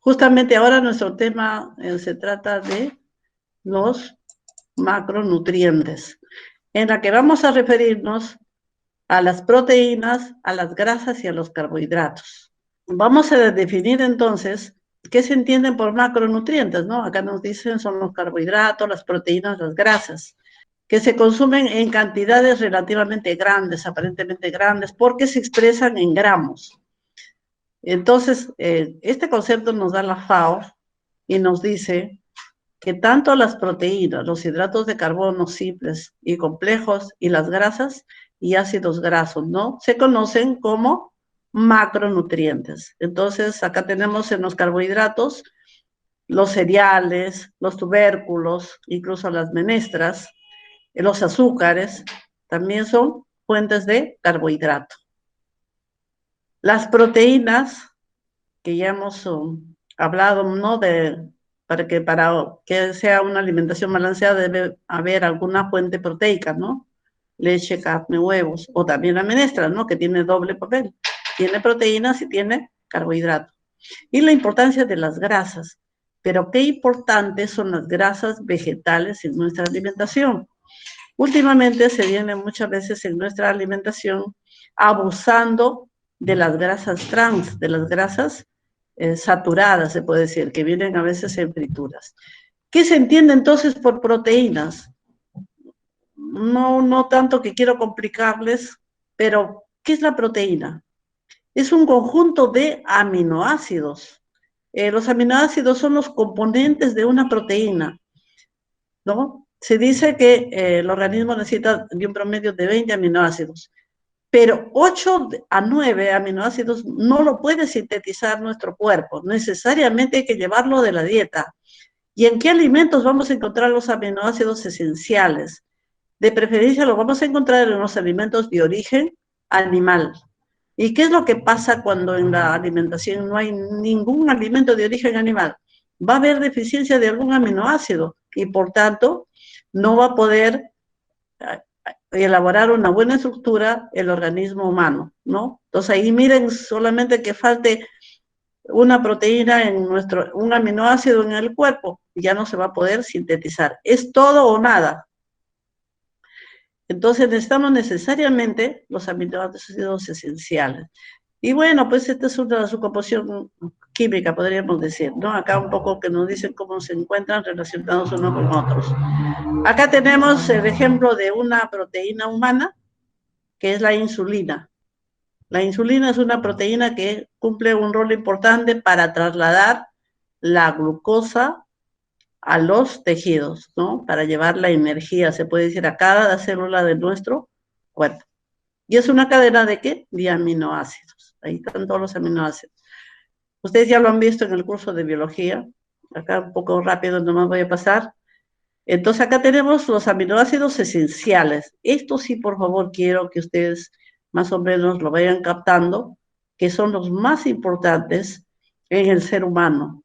Justamente ahora nuestro tema se trata de los macronutrientes, en la que vamos a referirnos a las proteínas, a las grasas y a los carbohidratos. Vamos a definir entonces qué se entienden por macronutrientes, ¿no? Acá nos dicen son los carbohidratos, las proteínas, las grasas, que se consumen en cantidades relativamente grandes, aparentemente grandes, porque se expresan en gramos. Entonces, este concepto nos da la FAO y nos dice que tanto las proteínas, los hidratos de carbono simples y complejos y las grasas y ácidos grasos, ¿no? Se conocen como macronutrientes. Entonces, acá tenemos en los carbohidratos los cereales, los tubérculos, incluso las menestras, los azúcares, también son fuentes de carbohidrato. Las proteínas, que ya hemos hablado, ¿no? Para que sea una alimentación balanceada debe haber alguna fuente proteica, ¿no? Leche, carne, huevos, o también la menestra, ¿no? Que tiene doble papel. Tiene proteínas y tiene carbohidratos. Y la importancia de las grasas. Pero qué importantes son las grasas vegetales en nuestra alimentación. Últimamente se viene muchas veces en nuestra alimentación abusando de las grasas trans, de las grasas saturadas, se puede decir, que vienen a veces en frituras. ¿Qué se entiende entonces por proteínas? No tanto que quiero complicarles, pero ¿qué es la proteína? Es un conjunto de aminoácidos. Los aminoácidos son los componentes de una proteína, ¿no? Se dice que el organismo necesita de un promedio de 20 aminoácidos, pero 8 a 9 aminoácidos no lo puede sintetizar nuestro cuerpo. Necesariamente hay que llevarlo de la dieta. ¿Y en qué alimentos vamos a encontrar los aminoácidos esenciales? De preferencia lo vamos a encontrar en los alimentos de origen animal. ¿Y qué es lo que pasa cuando en la alimentación no hay ningún alimento de origen animal? Va a haber deficiencia de algún aminoácido y por tanto no va a poder elaborar una buena estructura el organismo humano, ¿no? Entonces ahí miren solamente que falte una proteína en un aminoácido en el cuerpo, ya no se va a poder sintetizar. Es todo o nada. Entonces necesitamos necesariamente los aminoácidos esenciales. Y bueno, pues esta es una composición química, podríamos decir, ¿no? Acá un poco que nos dicen cómo se encuentran relacionados unos con otros. Acá tenemos el ejemplo de una proteína humana, que es la insulina. La insulina es una proteína que cumple un rol importante para trasladar la glucosa a los tejidos, ¿no? Para llevar la energía, se puede decir, a cada célula de nuestro cuerpo. Y es una cadena de ¿qué? De aminoácidos. Ahí están todos los aminoácidos. Ustedes ya lo han visto en el curso de biología. Acá un poco rápido nomás voy a pasar. Entonces acá tenemos los aminoácidos esenciales. Esto sí, por favor, quiero que ustedes más o menos lo vayan captando, que son los más importantes en el ser humano.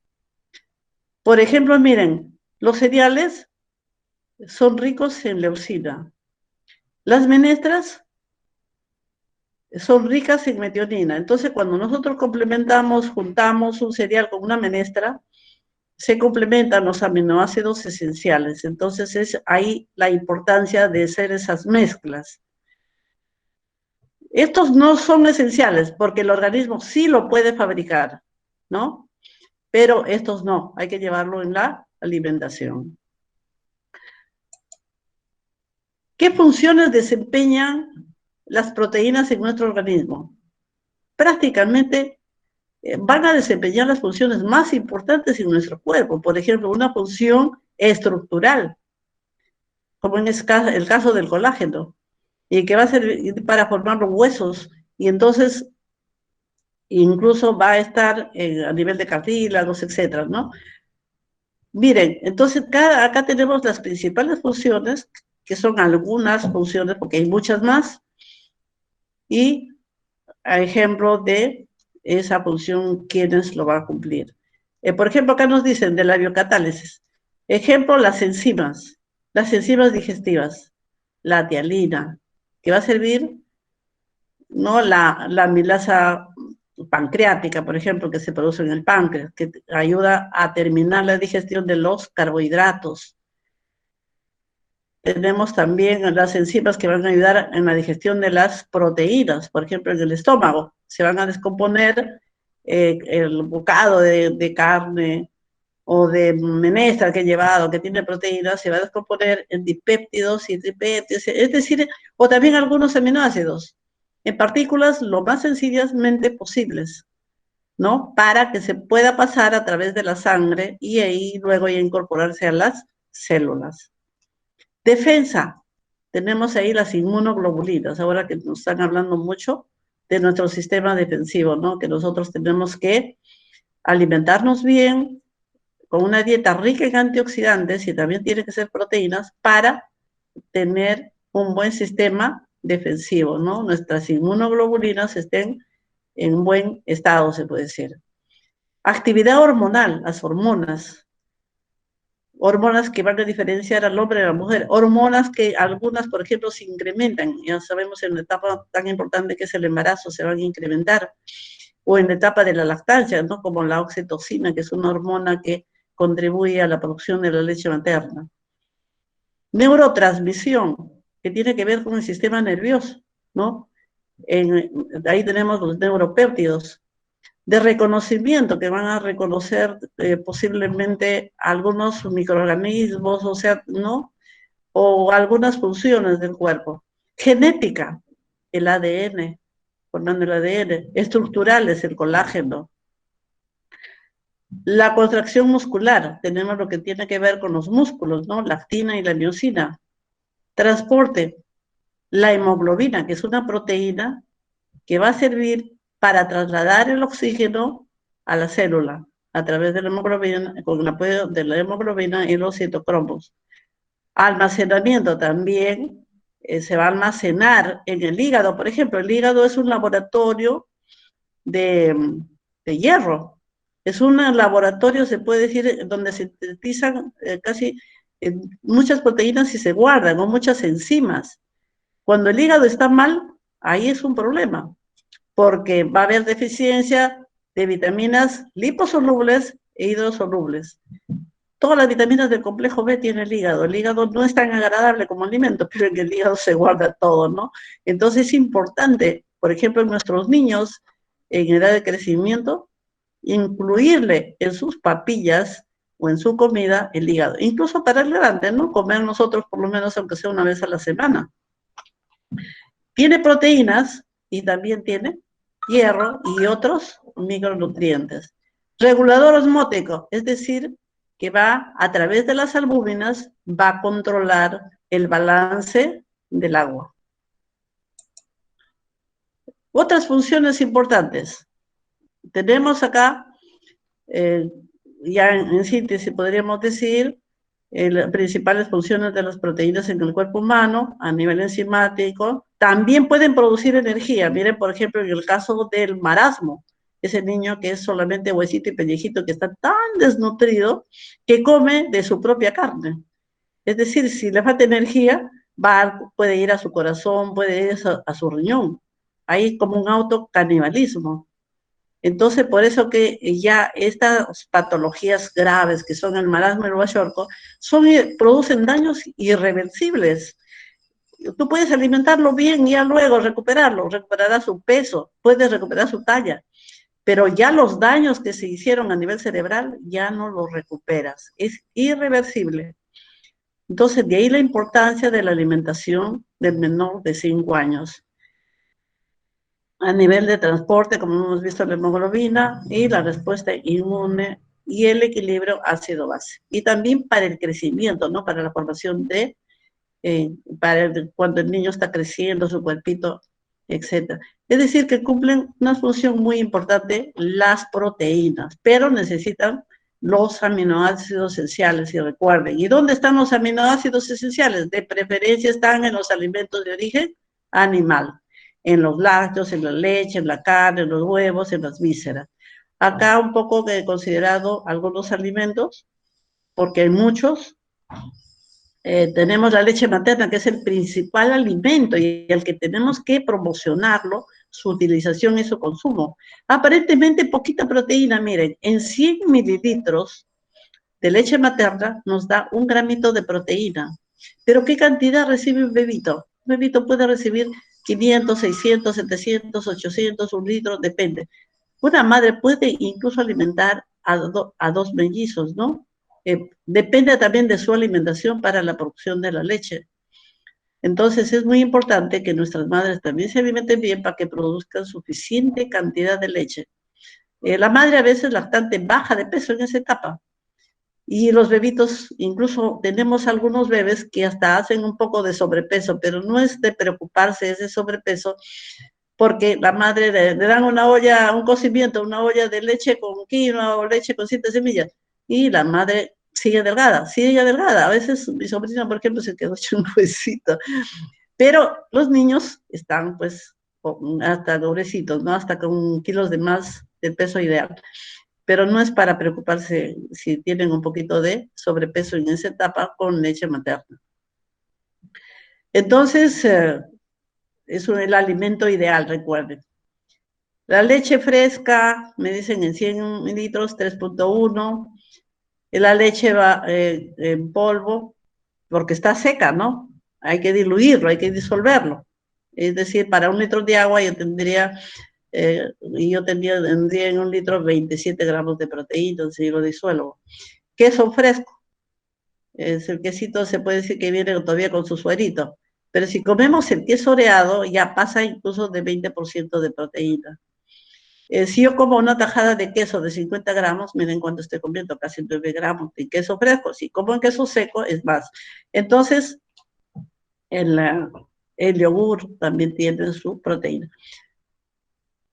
Por ejemplo, miren, los cereales son ricos en leucina. Las menestras son ricas en metionina. Entonces, cuando nosotros complementamos, juntamos un cereal con una menestra, se complementan los aminoácidos esenciales. Entonces, es ahí la importancia de hacer esas mezclas. Estos no son esenciales porque el organismo sí lo puede fabricar, ¿no? Pero estos no, hay que llevarlo en la alimentación. ¿Qué funciones desempeñan las proteínas en nuestro organismo? Prácticamente van a desempeñar las funciones más importantes en nuestro cuerpo. Por ejemplo, una función estructural, como en el caso del colágeno, y que va a servir para formar los huesos, y entonces incluso va a estar a nivel de cartílagos, etcétera, ¿no? Miren, entonces acá tenemos las principales funciones, que son algunas funciones, porque hay muchas más, y a ejemplo de esa función, ¿quiénes lo van a cumplir? Por ejemplo, acá nos dicen de la biocatálisis. Ejemplo, las enzimas digestivas, la tialina, que va a servir, ¿no? La amilasa pancreática, por ejemplo, que se produce en el páncreas, que ayuda a terminar la digestión de los carbohidratos. Tenemos también las enzimas que van a ayudar en la digestión de las proteínas, por ejemplo, en el estómago. Se van a descomponer el bocado de carne o de menestra que he llevado, que tiene proteínas, se va a descomponer en dipéptidos y tripéptidos, es decir, o también algunos aminoácidos, en partículas lo más sencillamente posibles, ¿no? Para que se pueda pasar a través de la sangre y ahí luego ya incorporarse a las células. Defensa. Tenemos ahí las inmunoglobulinas, ahora que nos están hablando mucho de nuestro sistema defensivo, ¿no? Que nosotros tenemos que alimentarnos bien, con una dieta rica en antioxidantes y también tiene que ser proteínas para tener un buen sistema defensivo, ¿no? Nuestras inmunoglobulinas estén en buen estado, se puede decir. Actividad hormonal, las hormonas que van a diferenciar al hombre de la mujer, hormonas que algunas, por ejemplo, se incrementan, ya sabemos en la etapa tan importante que es el embarazo, se van a incrementar, o en la etapa de la lactancia, ¿no? Como la oxitocina, que es una hormona que contribuye a la producción de la leche materna. Neurotransmisión, que tiene que ver con el sistema nervioso, ¿no? Ahí tenemos los neuropéptidos, de reconocimiento, que van a reconocer posiblemente algunos microorganismos, o sea, ¿no? O algunas funciones del cuerpo. Genética, el ADN, formando el ADN. Estructurales, el colágeno. La contracción muscular, tenemos lo que tiene que ver con los músculos, ¿no? La actina y la miosina. Transporte, la hemoglobina, que es una proteína que va a servir para trasladar el oxígeno a la célula a través de la hemoglobina, con el apoyo de la hemoglobina y los citocromos. Almacenamiento también se va a almacenar en el hígado. Por ejemplo, el hígado es un laboratorio de hierro. Es un laboratorio, se puede decir, donde se sintetizan casi muchas proteínas y se guardan, o muchas enzimas. Cuando el hígado está mal, ahí es un problema, porque va a haber deficiencia de vitaminas liposolubles e hidrosolubles. Todas las vitaminas del complejo B tiene el hígado. El hígado no es tan agradable como alimento, pero en el hígado se guarda todo, ¿no? Entonces es importante, por ejemplo, en nuestros niños en edad de crecimiento, incluirle en sus papillas o en su comida el hígado. Incluso para el grande, ¿no? Comer nosotros por lo menos aunque sea una vez a la semana. Tiene proteínas y también tiene hierro y otros micronutrientes. Regulador osmótico, es decir, que va a través de las albúminas, va a controlar el balance del agua. Otras funciones importantes. Tenemos acá, ya en síntesis podríamos decir, las principales funciones de las proteínas en el cuerpo humano a nivel enzimático. También pueden producir energía. Miren, por ejemplo, en el caso del marasmo, ese niño que es solamente huesito y pellejito, que está tan desnutrido, que come de su propia carne. Es decir, si le falta energía, puede ir a su corazón, puede ir a su riñón. Hay como un autocanibalismo. Entonces, por eso que ya estas patologías graves, que son el marasmo y el kwashiorkor, producen daños irreversibles. Tú puedes alimentarlo bien y ya luego recuperará su peso, puedes recuperar su talla, pero ya los daños que se hicieron a nivel cerebral ya no los recuperas, es irreversible. Entonces, de ahí la importancia de la alimentación del menor de 5 años. A nivel de transporte, como hemos visto, la hemoglobina y la respuesta inmune y el equilibrio ácido-base. Y también para el crecimiento, ¿no? Para la formación de, cuando el niño está creciendo, su cuerpito, etc. Es decir, que cumplen una función muy importante las proteínas, pero necesitan los aminoácidos esenciales, y recuerden. ¿Y dónde están los aminoácidos esenciales? De preferencia están en los alimentos de origen animal, en los lácteos, en la leche, en la carne, en los huevos, en las vísceras. Acá un poco he considerado algunos alimentos, porque hay muchos. Tenemos la leche materna, que es el principal alimento y el que tenemos que promocionarlo, su utilización y su consumo. Aparentemente poquita proteína, miren, en 100 mililitros de leche materna nos da 1 gramito de proteína. Pero ¿qué cantidad recibe un bebito? Un bebito puede recibir 500, 600, 700, 800, 1 litro, depende. Una madre puede incluso alimentar a 2 mellizos, ¿no? Depende también de su alimentación para la producción de la leche. Entonces es muy importante que nuestras madres también se alimenten bien para que produzcan suficiente cantidad de leche. La madre a veces lactante baja de peso en esa etapa. Y los bebitos, incluso tenemos algunos bebés que hasta hacen un poco de sobrepeso, pero no es de preocuparse ese sobrepeso, porque la madre le dan una olla, un cocimiento, una olla de leche con quinoa o leche con 7 semillas, y la madre sigue delgada. A veces mi sobrina, por ejemplo, se quedó hecho un huesito, pero los niños están pues hasta pobrecitos, ¿no? Hasta con kilos de más del peso ideal. Pero no es para preocuparse si tienen un poquito de sobrepeso en esa etapa con leche materna. Entonces, es el alimento ideal, recuerden. La leche fresca, me dicen en 100 mililitros, 3.1. La leche va en polvo, porque está seca, ¿no? Hay que diluirlo, hay que disolverlo. Es decir, para 1 litro de agua yo tendría en 1 litro 27 gramos de proteína, si lo disuelvo. Queso fresco. El quesito se puede decir que viene todavía con su suerito. Pero si comemos el queso oreado, ya pasa incluso de 20% de proteína. Si yo como una tajada de queso de 50 gramos, miren cuánto estoy comiendo, casi 9 gramos de queso fresco. Si como en queso seco, es más. Entonces, el yogur también tiene su proteína.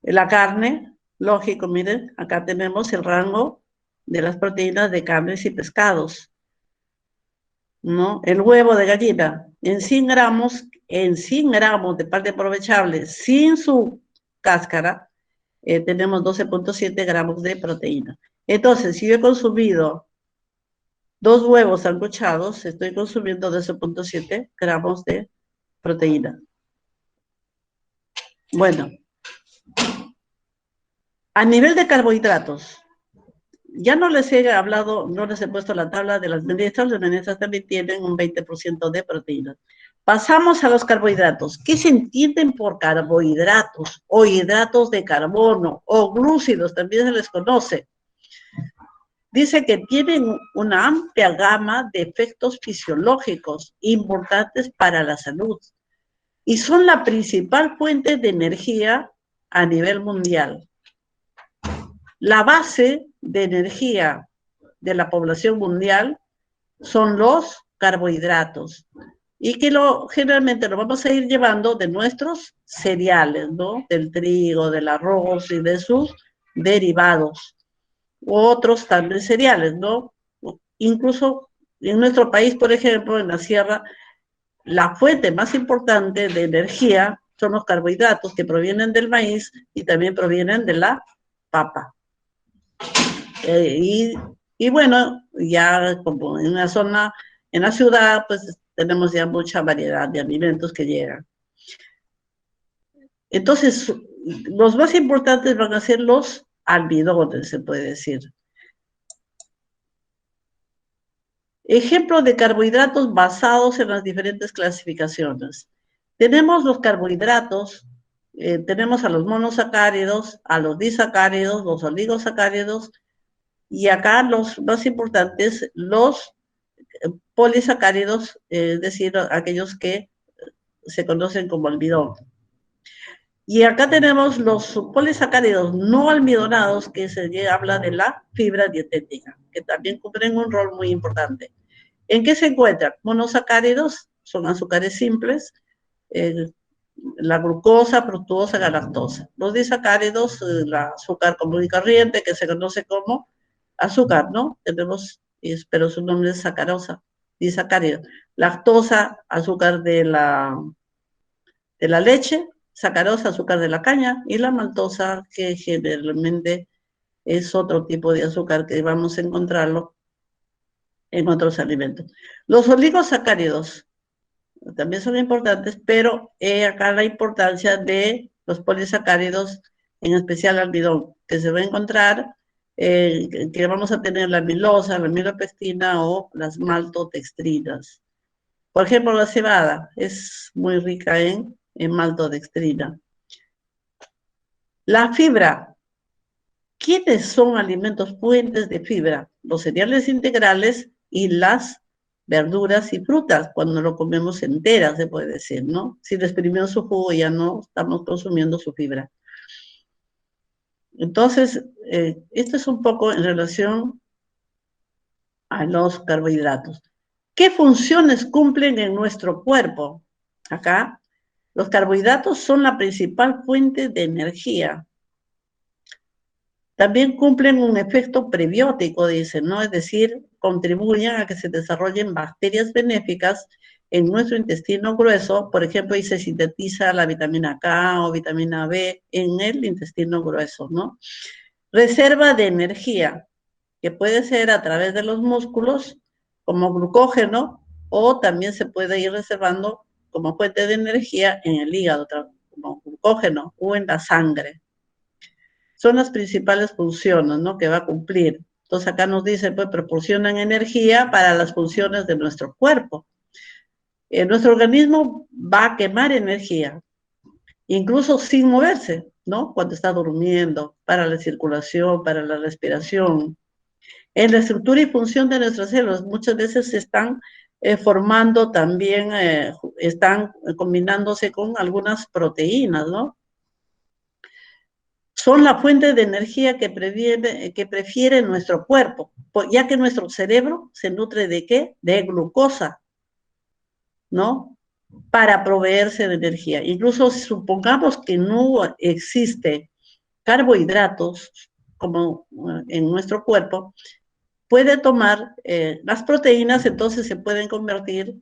La carne, lógico, miren, acá tenemos el rango de las proteínas de carnes y pescados, ¿no? El huevo de gallina, en 100 gramos de parte aprovechable, sin su cáscara, tenemos 12.7 gramos de proteína. Entonces, si yo he consumido 2 huevos sancochados, estoy consumiendo 12.7 gramos de proteína. Bueno, a nivel de carbohidratos, ya no les he hablado, no les he puesto la tabla de las menestras también tienen un 20% de proteínas. Pasamos a los carbohidratos. ¿Qué se entienden por carbohidratos o hidratos de carbono o glúcidos? También se les conoce. Dice que tienen una amplia gama de efectos fisiológicos importantes para la salud y son la principal fuente de energía a nivel mundial. La base de energía de la población mundial son los carbohidratos y que generalmente lo vamos a ir llevando de nuestros cereales, ¿no? Del trigo, del arroz y de sus derivados. Otros también cereales, ¿no? Incluso en nuestro país, por ejemplo, en la sierra, la fuente más importante de energía son los carbohidratos que provienen del maíz y también provienen de la papa. Y bueno, ya como en una zona, en la ciudad, pues tenemos ya mucha variedad de alimentos que llegan. Entonces, los más importantes van a ser los almidones, se puede decir. Ejemplo de carbohidratos basados en las diferentes clasificaciones. Tenemos los carbohidratos, tenemos a los monosacáridos, a los disacáridos, los oligosacáridos, y acá los más importantes, los polisacáridos, es decir, aquellos que se conocen como almidón. Y acá tenemos los polisacáridos no almidonados, que se habla de la fibra dietética, que también cumplen un rol muy importante. ¿En qué se encuentran? Monosacáridos son azúcares simples, la glucosa, fructosa, galactosa. Los disacáridos, la azúcar común y corriente, que se conoce como azúcar, ¿no? Tenemos, pero su nombre es sacarosa, disacárido. Lactosa, azúcar de la leche, sacarosa, azúcar de la caña, y la maltosa, que generalmente es otro tipo de azúcar que vamos a encontrarlo en otros alimentos. Los oligosacáridos también son importantes, pero acá la importancia de los polisacáridos, en especial almidón, que se va a encontrar, que vamos a tener la amilosa, la amilopectina o las maltodextrinas. Por ejemplo, la cebada es muy rica en maltodextrina. La fibra. ¿Quiénes son alimentos fuentes de fibra? Los cereales integrales y las verduras y frutas, cuando lo comemos enteras, se puede decir, ¿no? Si le exprimimos su jugo, ya no estamos consumiendo su fibra. Entonces, esto es un poco en relación a los carbohidratos. ¿Qué funciones cumplen en nuestro cuerpo? Acá, los carbohidratos son la principal fuente de energía. También cumplen un efecto prebiótico, dicen, ¿no? Es decir, contribuyen a que se desarrollen bacterias benéficas en nuestro intestino grueso. Por ejemplo, y se sintetiza la vitamina K o vitamina B en el intestino grueso, ¿no? Reserva de energía, que puede ser a través de los músculos como glucógeno, o también se puede ir reservando como fuente de energía en el hígado, como glucógeno, o en la sangre. Son las principales funciones, ¿no?, que va a cumplir. Entonces acá nos dice, pues proporcionan energía para las funciones de nuestro cuerpo. Nuestro organismo va a quemar energía, incluso sin moverse, ¿no? Cuando está durmiendo, para la circulación, para la respiración. En la estructura y función de nuestras células, muchas veces se están formando también, están combinándose con algunas proteínas, ¿no? Son la fuente de energía que prefiere nuestro cuerpo, ya que nuestro cerebro se nutre ¿de qué? De glucosa, ¿no? Para proveerse de energía. Incluso si supongamos que no existe carbohidratos como en nuestro cuerpo, puede tomar las proteínas, entonces se pueden convertir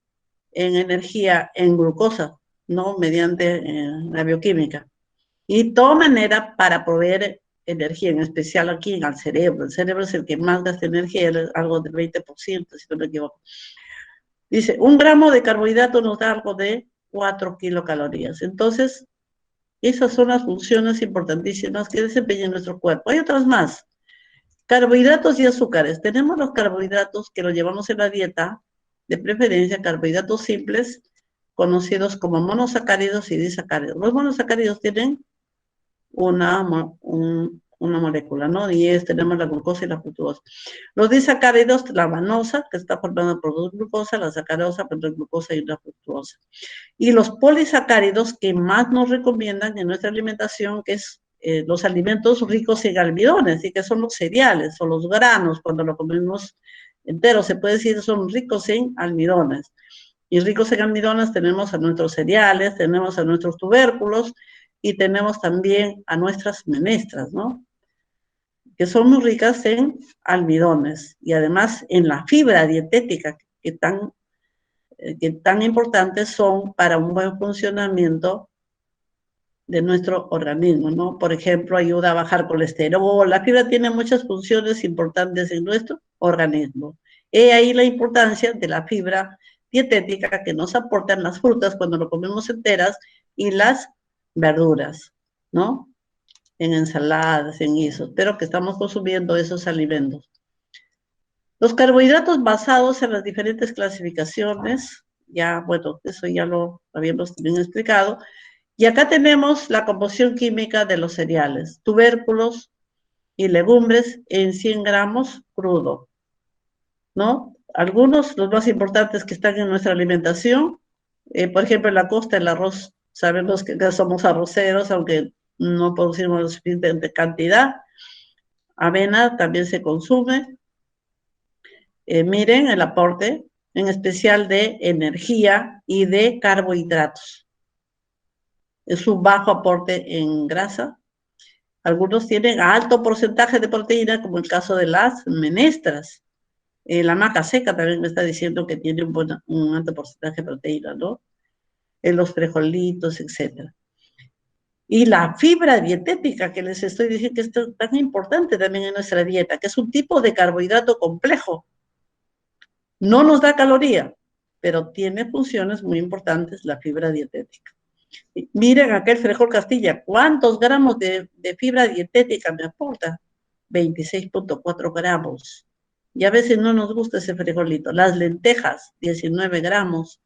en energía, en glucosa, ¿no? Mediante la bioquímica. Y de toda manera, para proveer energía, en especial aquí en el cerebro. El cerebro es el que más gasta energía, algo del 20%, si no me equivoco. Dice, 1 gramo de carbohidrato nos da algo de 4 kilocalorías. Entonces, esas son las funciones importantísimas que desempeña nuestro cuerpo. Hay otras más. Carbohidratos y azúcares. Tenemos los carbohidratos que los llevamos en la dieta, de preferencia carbohidratos simples, conocidos como monosacáridos y disacáridos. Los monosacáridos tienen una molécula, ¿no? Y tenemos la glucosa y la fructosa. Los disacáridos, la manosa, que está formada por 2 glucosas, la sacarosa, por 2 glucosa y una fructosa. Y los polisacáridos que más nos recomiendan en nuestra alimentación, que es los alimentos ricos en almidones, y que son los cereales o los granos, cuando lo comemos entero, se puede decir que son ricos en almidones. Y ricos en almidones tenemos a nuestros cereales, tenemos a nuestros tubérculos, y tenemos también a nuestras menestras, ¿no? Que son muy ricas en almidones y además en la fibra dietética que tan importantes son para un buen funcionamiento de nuestro organismo, ¿no? Por ejemplo, ayuda a bajar colesterol. La fibra tiene muchas funciones importantes en nuestro organismo. He ahí la importancia de la fibra dietética que nos aportan las frutas cuando lo comemos enteras y las verduras, ¿no? En ensaladas, en guisos, pero que estamos consumiendo esos alimentos. Los carbohidratos basados en las diferentes clasificaciones, ya, bueno, eso ya lo habíamos también explicado, y acá tenemos la composición química de los cereales, tubérculos y legumbres en 100 gramos crudo, ¿no? Algunos, los más importantes que están en nuestra alimentación, por ejemplo, en la costa, el arroz. Sabemos que somos arroceros, aunque no producimos la suficiente cantidad. Avena también se consume. Miren el aporte, en especial de energía y de carbohidratos. Es un bajo aporte en grasa. Algunos tienen alto porcentaje de proteína, como el caso de las menestras. La maca seca también me está diciendo que tiene un alto porcentaje de proteína, ¿no? En los frijolitos, etcétera. Y la fibra dietética que les estoy diciendo que es tan importante también en nuestra dieta, que es un tipo de carbohidrato complejo. No nos da caloría, pero tiene funciones muy importantes la fibra dietética. Miren acá el frijol Castilla, ¿cuántos gramos de fibra dietética me aporta? 26.4 gramos. Y a veces no nos gusta ese frijolito. Las lentejas, 19 gramos.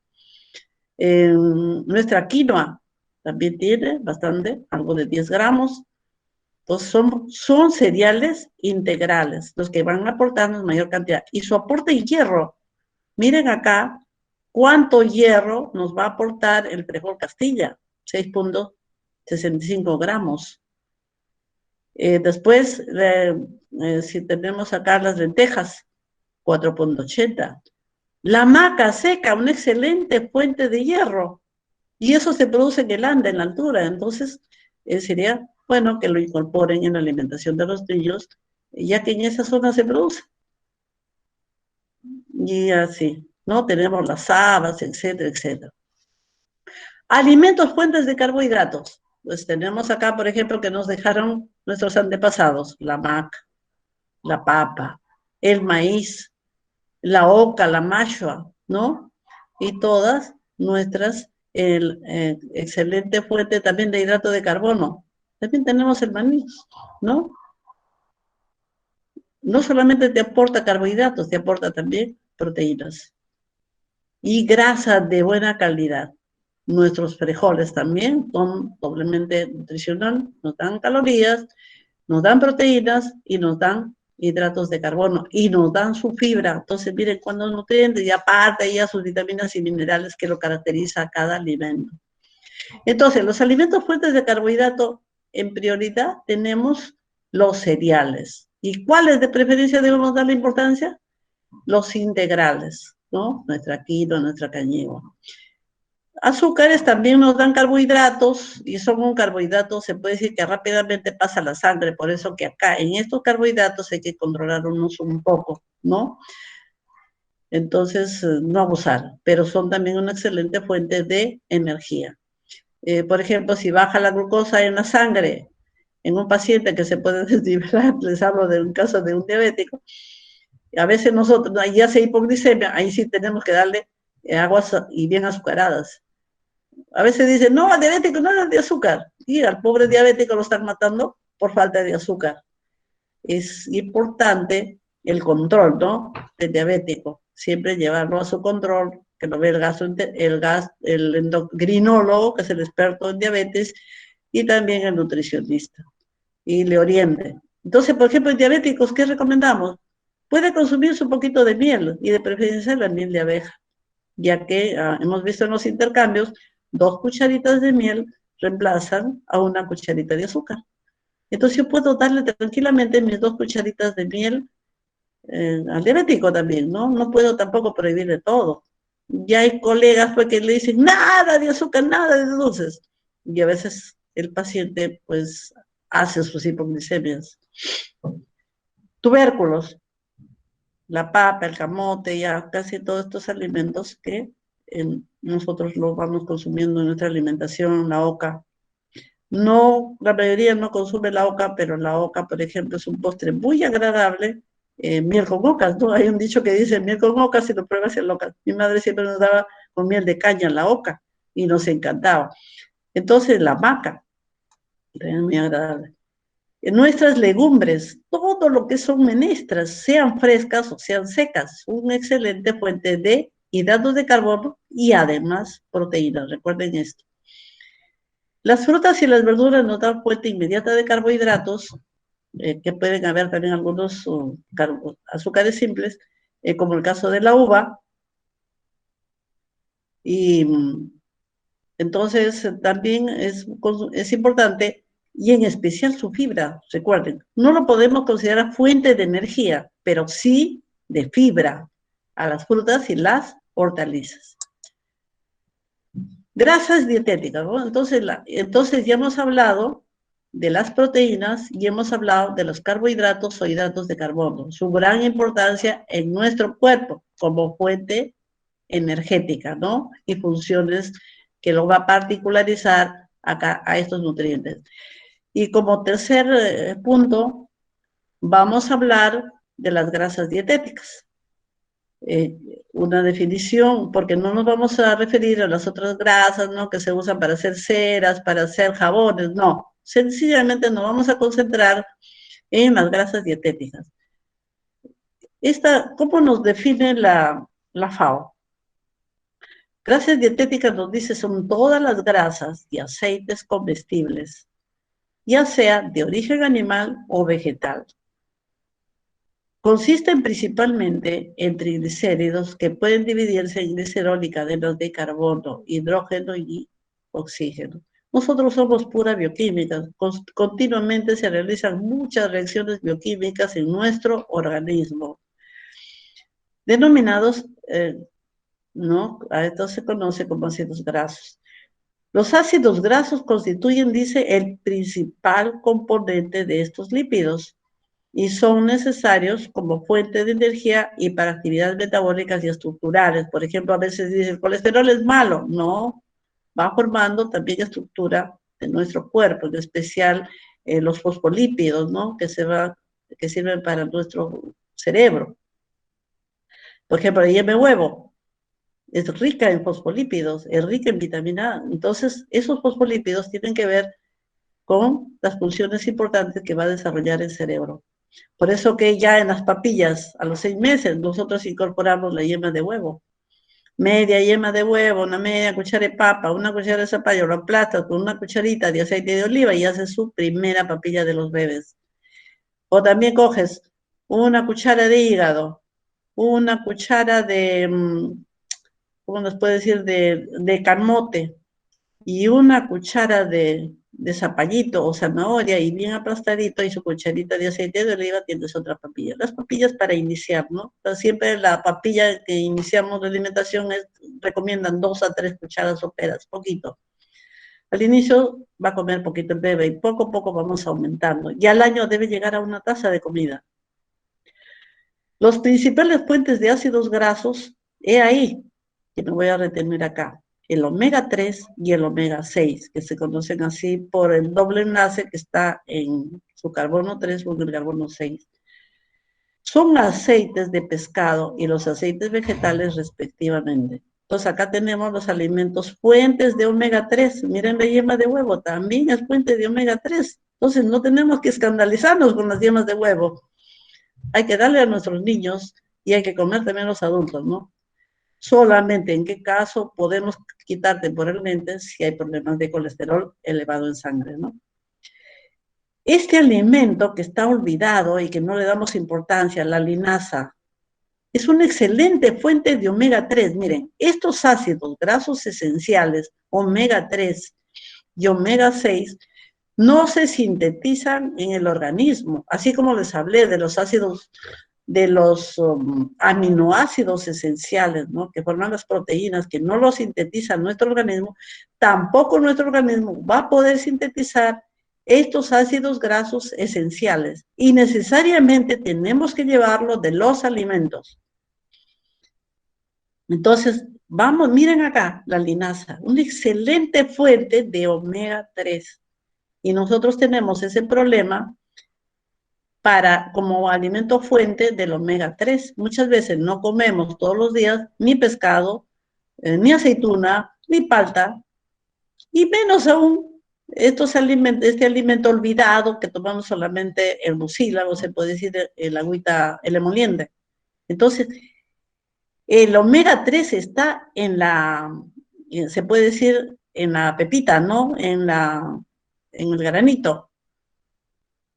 Nuestra quinoa también tiene bastante, algo de 10 gramos. Entonces son cereales integrales, los que van aportando mayor cantidad. Y su aporte de hierro, miren acá cuánto hierro nos va a aportar el frijol Castilla, 6.65 gramos. Después, si tenemos acá las lentejas, 4.80. La maca seca, una excelente fuente de hierro. Y eso se produce en el Ande, en la altura. Entonces, sería bueno que lo incorporen en la alimentación de los niños, ya que en esa zona se produce. Y así, ¿no? Tenemos las habas, etcétera, etcétera. Alimentos fuentes de carbohidratos. Pues tenemos acá, por ejemplo, que nos dejaron nuestros antepasados, la maca, la papa, el maíz, la oca, la mashua, ¿no? Y todas nuestras, excelente fuente también de hidrato de carbono. También tenemos el maní, ¿no? No solamente te aporta carbohidratos, te aporta también proteínas y grasas de buena calidad. Nuestros frijoles también son doblemente nutricional, nos dan calorías, nos dan proteínas y nos dan hidratos de carbono y nos dan su fibra. Entonces, miren, cuando nutrientes y aparte ya sus vitaminas y minerales que lo caracteriza a cada alimento. Entonces, los alimentos fuentes de carbohidrato, en prioridad tenemos los cereales. ¿Y cuáles de preferencia debemos darle importancia? Los integrales, ¿no? Nuestra quinoa, nuestra cañigua. Azúcares también nos dan carbohidratos y son un carbohidrato, se puede decir que rápidamente pasa la sangre, por eso que acá en estos carbohidratos hay que controlarnos un poco, ¿no? Entonces, no abusar, pero son también una excelente fuente de energía. Por ejemplo, si baja la glucosa en la sangre en un paciente que se puede desnivelar, les hablo de un caso de un diabético, a veces nosotros, ahí hace hipoglicemia, ahí sí tenemos que darle aguas y bien azucaradas. A veces dicen, no, al diabético no es de azúcar. Y al pobre diabético lo están matando por falta de azúcar. Es importante el control, ¿no? Del diabético. Siempre llevarlo a su control, que lo ve el endocrinólogo, que es el experto en diabetes, y también el nutricionista. Y le oriente. Entonces, por ejemplo, en diabéticos, ¿qué recomendamos? Puede consumirse un poquito de miel, y de preferencia la miel de abeja, ya que hemos visto en los intercambios, 2 cucharitas de miel reemplazan a 1 cucharita de azúcar. Entonces yo puedo darle tranquilamente mis 2 cucharitas de miel al diabético también, ¿no? No puedo tampoco prohibirle todo. Ya hay colegas pues, que le dicen nada de azúcar, nada de dulces. Y a veces el paciente pues hace sus hipoglicemias. Tubérculos, la papa, el camote, ya casi todos estos alimentos que nosotros los vamos consumiendo en nuestra alimentación, la oca. No, la mayoría no consume la oca, pero la oca, por ejemplo, es un postre muy agradable. Miel con ocas, ¿no? Hay un dicho que dice miel con ocas, si lo pruebas en loca. Mi madre siempre nos daba con miel de caña la oca y nos encantaba. Entonces, la maca, también muy agradable. Nuestras legumbres, todo lo que son menestras, sean frescas o sean secas, una excelente fuente de hidratos de carbono y además proteínas. Recuerden esto. Las frutas y las verduras nos dan fuente inmediata de carbohidratos, que pueden haber también algunos azúcares simples, como el caso de la uva. Y entonces también es importante, y en especial su fibra, recuerden, no lo podemos considerar fuente de energía, pero sí de fibra a las frutas y las hortalizas. Grasas dietéticas, ¿no? Entonces ya hemos hablado de las proteínas y hemos hablado de los carbohidratos o hidratos de carbono, su gran importancia en nuestro cuerpo como fuente energética, ¿no? Y funciones que lo va a particularizar acá a estos nutrientes. Y como tercer punto, vamos a hablar de las grasas dietéticas. una definición, porque no nos vamos a referir a las otras grasas, ¿no? Que se usan para hacer ceras, para hacer jabones, no. Sencillamente nos vamos a concentrar en las grasas dietéticas. ¿Cómo nos define la FAO? Grasas dietéticas nos dice son todas las grasas y aceites comestibles, ya sea de origen animal o vegetal. Consisten principalmente en triglicéridos que pueden dividirse en glicerol y cadenas de carbono, hidrógeno y oxígeno. Nosotros somos pura bioquímica, continuamente se realizan muchas reacciones bioquímicas en nuestro organismo, denominados, ¿no? A esto se conoce como ácidos grasos. Los ácidos grasos constituyen, dice, el principal componente de estos lípidos, y son necesarios como fuente de energía y para actividades metabólicas y estructurales. Por ejemplo, a veces dice, el colesterol es malo. No, va formando también estructura de nuestro cuerpo, en especial los fosfolípidos, ¿no? Que sirven para nuestro cerebro. Por ejemplo, la yema de huevo es rica en fosfolípidos, es rica en vitamina A. Entonces, esos fosfolípidos tienen que ver con las funciones importantes que va a desarrollar el cerebro. Por eso que ya en las papillas, a los 6 meses, nosotros incorporamos la yema de huevo. Media yema de huevo, una media cuchara de papa, una cuchara de zapallo, lo aplastas con una cucharita de aceite de oliva y haces su primera papilla de los bebés. O también coges una cuchara de hígado, una cuchara de, ¿cómo nos puede decir?, de camote, y una cuchara de zapallito o zanahoria y bien aplastadito y su cucharita de aceite de oliva, tienes otra papilla. Las papillas para iniciar, ¿no? Entonces, siempre la papilla que iniciamos de alimentación recomiendan 2 a 3 cucharas soperas, poquito. Al inicio va a comer poquito el bebé y poco a poco vamos aumentando. Y al año debe llegar a una taza de comida. Los principales fuentes de ácidos grasos, he ahí, que me voy a retener acá, el omega 3 y el omega 6, que se conocen así por el doble enlace que está en su carbono 3 o en el carbono 6. Son aceites de pescado y los aceites vegetales respectivamente. Entonces acá tenemos los alimentos fuentes de omega 3. Miren la yema de huevo, también es fuente de omega 3. Entonces no tenemos que escandalizarnos con las yemas de huevo. Hay que darle a nuestros niños y hay que comer también los adultos, ¿no? Solamente en qué caso podemos quitar temporalmente si hay problemas de colesterol elevado en sangre, ¿no? Este alimento que está olvidado y que no le damos importancia, la linaza, es una excelente fuente de omega 3. Miren, estos ácidos grasos esenciales, omega 3 y omega 6, no se sintetizan en el organismo, así como les hablé de los ácidos, de los aminoácidos esenciales, ¿no? Que forman las proteínas, que no los sintetiza nuestro organismo, tampoco nuestro organismo va a poder sintetizar estos ácidos grasos esenciales y necesariamente tenemos que llevarlo de los alimentos. Entonces, vamos, miren acá la linaza, una excelente fuente de omega 3. Y nosotros tenemos ese problema como alimento fuente del omega 3. Muchas veces no comemos todos los días ni pescado, ni aceituna, ni palta, y menos aún este alimento olvidado que tomamos solamente el mucílago, se puede decir el agüita, el emoliente. Entonces, el omega 3 está se puede decir, en la pepita, ¿no? En el granito.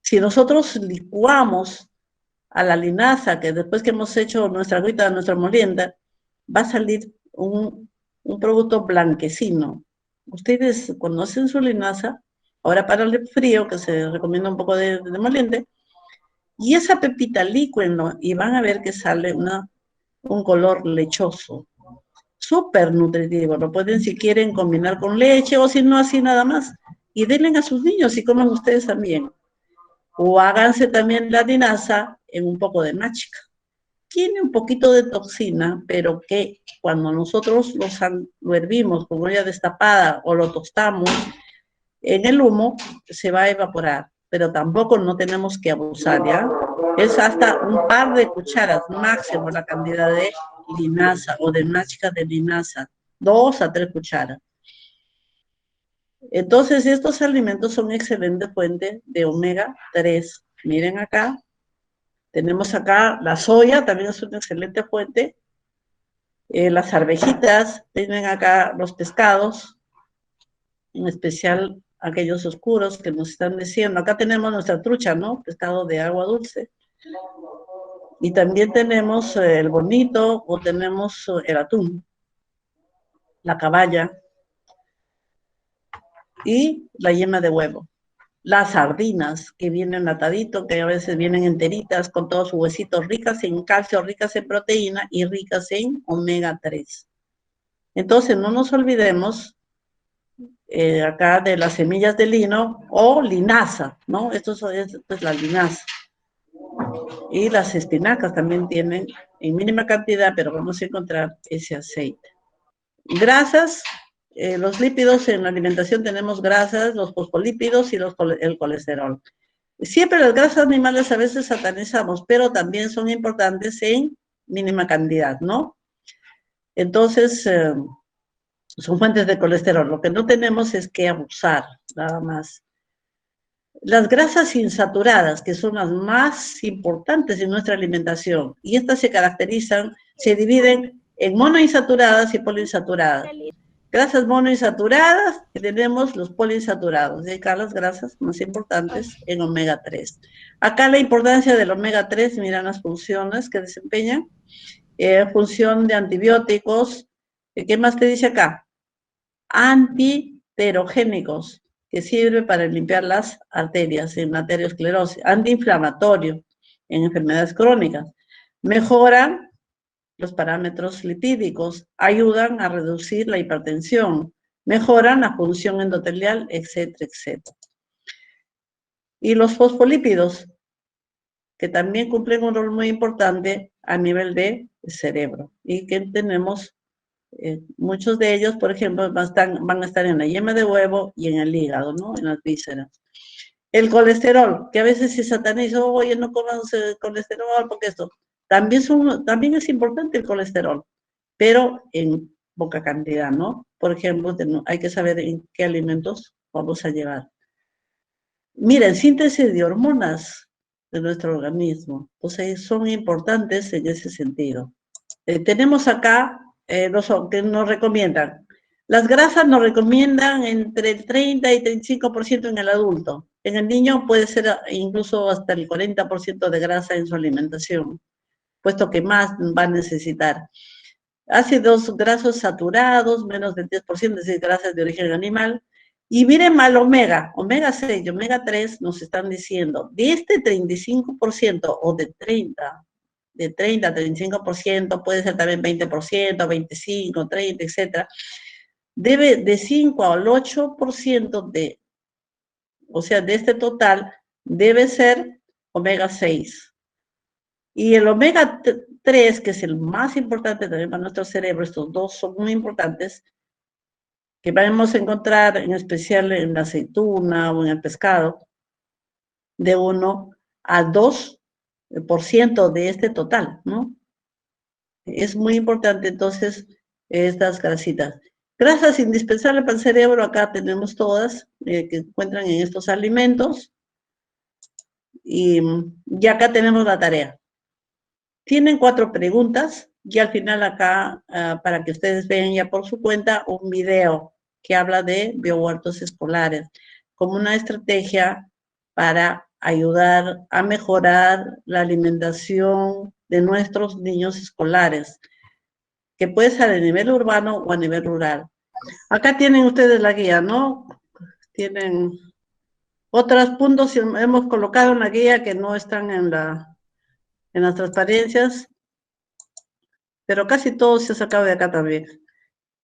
Si nosotros licuamos a la linaza, que después que hemos hecho nuestra agüita, nuestra molienda, va a salir un producto blanquecino. Ustedes conocen su linaza, ahora para el frío, que se recomienda un poco de molienda, y esa pepita lícuenlo y van a ver que sale un color lechoso, súper nutritivo. Lo pueden, si quieren, combinar con leche o si no, así nada más. Y denle a sus niños y coman ustedes también. O háganse también la linaza en un poco de machica. Tiene un poquito de toxina, pero que cuando nosotros lo hervimos con olla destapada o lo tostamos en el humo, se va a evaporar. pero tampoco no tenemos que abusar, ¿ya? Es hasta un par de cucharas máximo la cantidad de linaza o de mágica de linaza, 2 a 3 cucharas. Entonces, estos alimentos son excelente fuente de omega 3. Miren acá, tenemos acá la soya, también es una excelente fuente. Las arvejitas, tienen acá los pescados, en especial aquellos oscuros que nos están diciendo. Acá tenemos nuestra trucha, ¿no? Pescado de agua dulce. Y también tenemos el bonito o tenemos el atún, la caballa y la yema de huevo. Las sardinas que vienen atadito, que a veces vienen enteritas con todos sus huesitos, ricas en calcio, ricas en proteína y ricas en omega 3. Entonces no nos olvidemos acá de las semillas de lino o linaza, ¿no? Esto es la linaza. Y las espinacas también tienen en mínima cantidad, pero vamos a encontrar ese aceite. Grasas, los lípidos en la alimentación tenemos grasas, los fosfolípidos y el colesterol. Siempre las grasas animales a veces satanizamos, pero también son importantes en mínima cantidad, ¿no? Entonces, son fuentes de colesterol. Lo que no tenemos es que abusar, nada más. Las grasas insaturadas, que son las más importantes en nuestra alimentación, y estas se caracterizan, se dividen en monoinsaturadas y poliinsaturadas. Grasas monoinsaturadas, tenemos los poliinsaturados, y acá las grasas más importantes en omega 3. Acá la importancia del omega 3, miran las funciones que desempeñan, función de antibióticos, ¿qué más te dice acá? Antiterogénicos, que sirve para limpiar las arterias en arteriosclerosis, antiinflamatorio en enfermedades crónicas, mejoran los parámetros lipídicos, ayudan a reducir la hipertensión, mejoran la función endotelial, etcétera, etcétera. Y los fosfolípidos, que también cumplen un rol muy importante a nivel de cerebro y que tenemos muchos de ellos, por ejemplo, van a estar en la yema de huevo y en el hígado, ¿no? En las vísceras. El colesterol, que a veces se sataniza, oye, no comas colesterol porque esto. También es importante el colesterol, pero en poca cantidad, ¿no? Por ejemplo, hay que saber en qué alimentos vamos a llevar. Miren, síntesis de hormonas de nuestro organismo, entonces son importantes en ese sentido. Tenemos acá que nos recomiendan. Las grasas nos recomiendan entre el 30 y 35% en el adulto. En el niño puede ser incluso hasta el 40% de grasa en su alimentación, puesto que más va a necesitar. Ácidos grasos saturados, menos del 10% de grasas de origen animal. Y miren mal omega 6 y omega 3 nos están diciendo, de este 35% o de 30 a 35%, puede ser también 20%, 25%, 30%, etc. Debe de 5 al 8% o sea, de este total, debe ser omega 6. Y el omega 3, que es el más importante también para nuestro cerebro, estos dos son muy importantes, que vamos a encontrar en especial en la aceituna o en el pescado, de 1 a 2% de este total, ¿no? Es muy importante entonces estas grasitas. Grasas indispensables para el cerebro, acá tenemos todas que encuentran en estos alimentos. Y acá tenemos la tarea. Tienen 4 preguntas y al final acá, para que ustedes vean ya por su cuenta, un video que habla de biohuertos escolares como una estrategia para ayudar a mejorar la alimentación de nuestros niños escolares, que puede ser a nivel urbano o a nivel rural. Acá tienen ustedes la guía, ¿no? Tienen otros puntos que hemos colocado en la guía que no están en las transparencias, pero casi todo se ha sacado de acá también.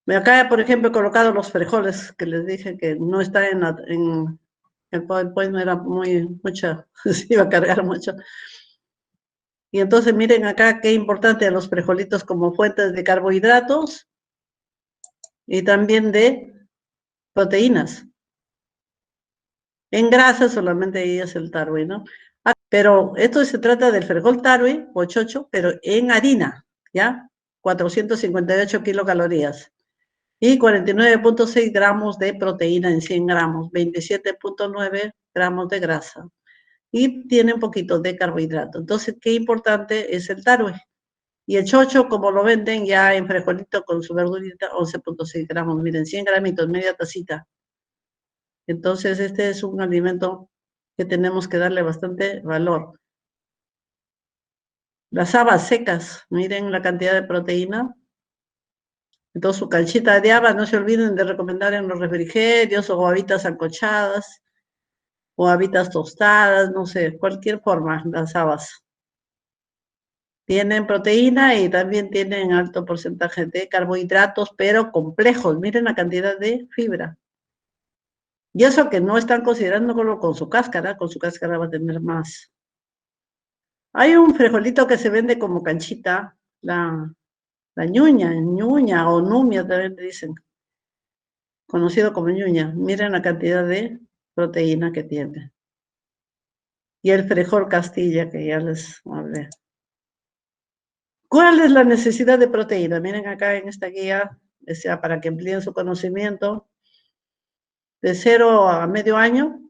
Acá, por ejemplo, he colocado los frijoles, que les dije que no está en el PowerPoint, no era mucho, se iba a cargar mucho. Y entonces miren acá qué importante los frijolitos como fuentes de carbohidratos y también de proteínas. En grasa solamente ahí es el tarwi, ¿no? Pero esto se trata del frijol tarwi o chocho, pero en harina, ¿ya? 458 kilocalorías y 49.6 gramos de proteína en 100 gramos, 27.9 gramos de grasa y tiene un poquito de carbohidrato. Entonces, qué importante es el tarwi. Y el chocho, como lo venden ya en frijolito con su verdurita, 11.6 gramos, miren, 100 gramitos, media tacita. Entonces, este es un alimento que tenemos que darle bastante valor. Las habas secas, miren la cantidad de proteína. Entonces, su canchita de habas, no se olviden de recomendar en los refrigerios o habitas ancochadas o habitas tostadas, no sé, cualquier forma, las habas. Tienen proteína y también tienen alto porcentaje de carbohidratos, pero complejos. Miren la cantidad de fibra. Y eso que no están considerando con su cáscara va a tener más. Hay un frijolito que se vende como canchita, la ñuña o numia también le dicen, conocido como ñuña. Miren la cantidad de proteína que tiene. Y el frijol Castilla, que ya les hablé. ¿Cuál es la necesidad de proteína? Miren acá en esta guía, sea para que amplíen su conocimiento. De 0 a medio año,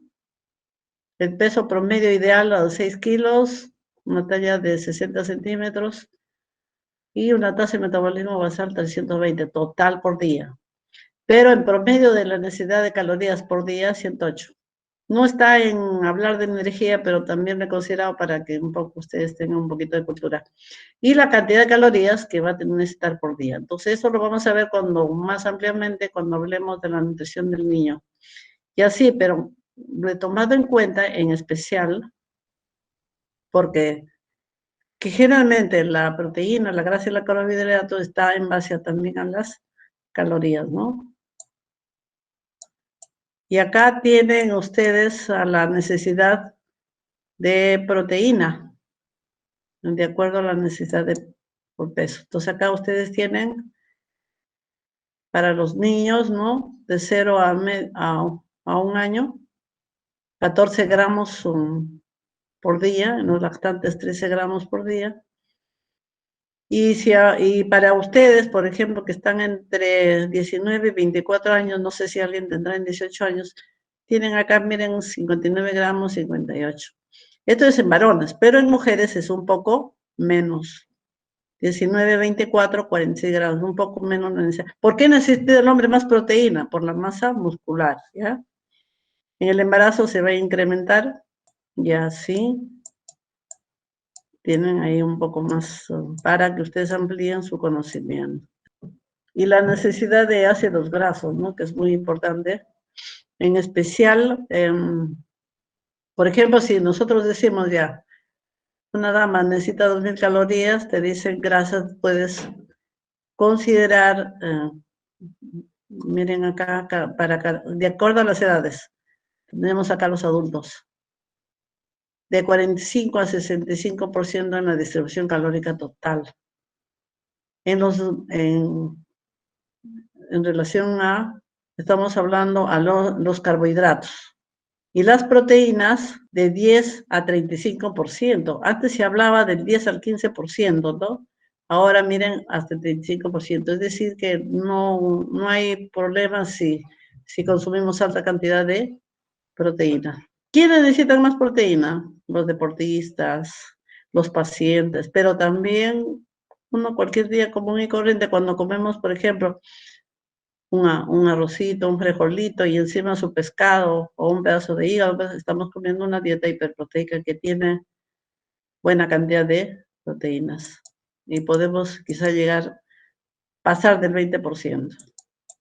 el peso promedio ideal a 6 kilos, una talla de 60 centímetros y una tasa de metabolismo basal 320 total por día. Pero en promedio de la necesidad de calorías por día, 108. No está en hablar de energía, pero también lo he considerado para que un poco ustedes tengan un poquito de cultura. Y la cantidad de calorías que va a necesitar por día. Entonces eso lo vamos a ver más ampliamente cuando hablemos de la nutrición del niño. Y así, pero lo he tomado en cuenta en especial porque que generalmente la proteína, la grasa y la carbohidrato está en base también a las calorías, ¿no? Y acá tienen ustedes a la necesidad de proteína, de acuerdo a la necesidad por peso. Entonces acá ustedes tienen para los niños, ¿no? De 0 a 1 año, 14 gramos por día, en los lactantes 13 gramos por día. Y para ustedes, por ejemplo, que están entre 19 y 24 años, no sé si alguien tendrá en 18 años, tienen acá, miren, 59 gramos, 58. Esto es en varones, pero en mujeres es un poco menos. 19, 24, 46 gramos, un poco menos. ¿Por qué necesita el hombre más proteína? Por la masa muscular, ¿ya? En el embarazo se va a incrementar, y así tienen ahí un poco más para que ustedes amplíen su conocimiento. Y la necesidad de ácidos grasos, ¿no? Que es muy importante. En especial, por ejemplo, si nosotros decimos ya, una dama necesita 2000 calorías, te dicen grasas, puedes considerar, miren acá, de acuerdo a las edades, tenemos acá los adultos, de 45 a 65% en la distribución calórica total. En relación a, estamos hablando a los carbohidratos. Y las proteínas de 10 a 35%. Antes se hablaba del 10 al 15%, ¿no? Ahora miren, hasta el 35%. Es decir, que no hay problema si consumimos alta cantidad de proteína. ¿Quiénes necesitan más proteína? Los deportistas, los pacientes, pero también uno cualquier día común y corriente, cuando comemos, por ejemplo, un arrocito, un frijolito y encima su pescado o un pedazo de hígado, pues estamos comiendo una dieta hiperproteica que tiene buena cantidad de proteínas y podemos quizá pasar del 20%.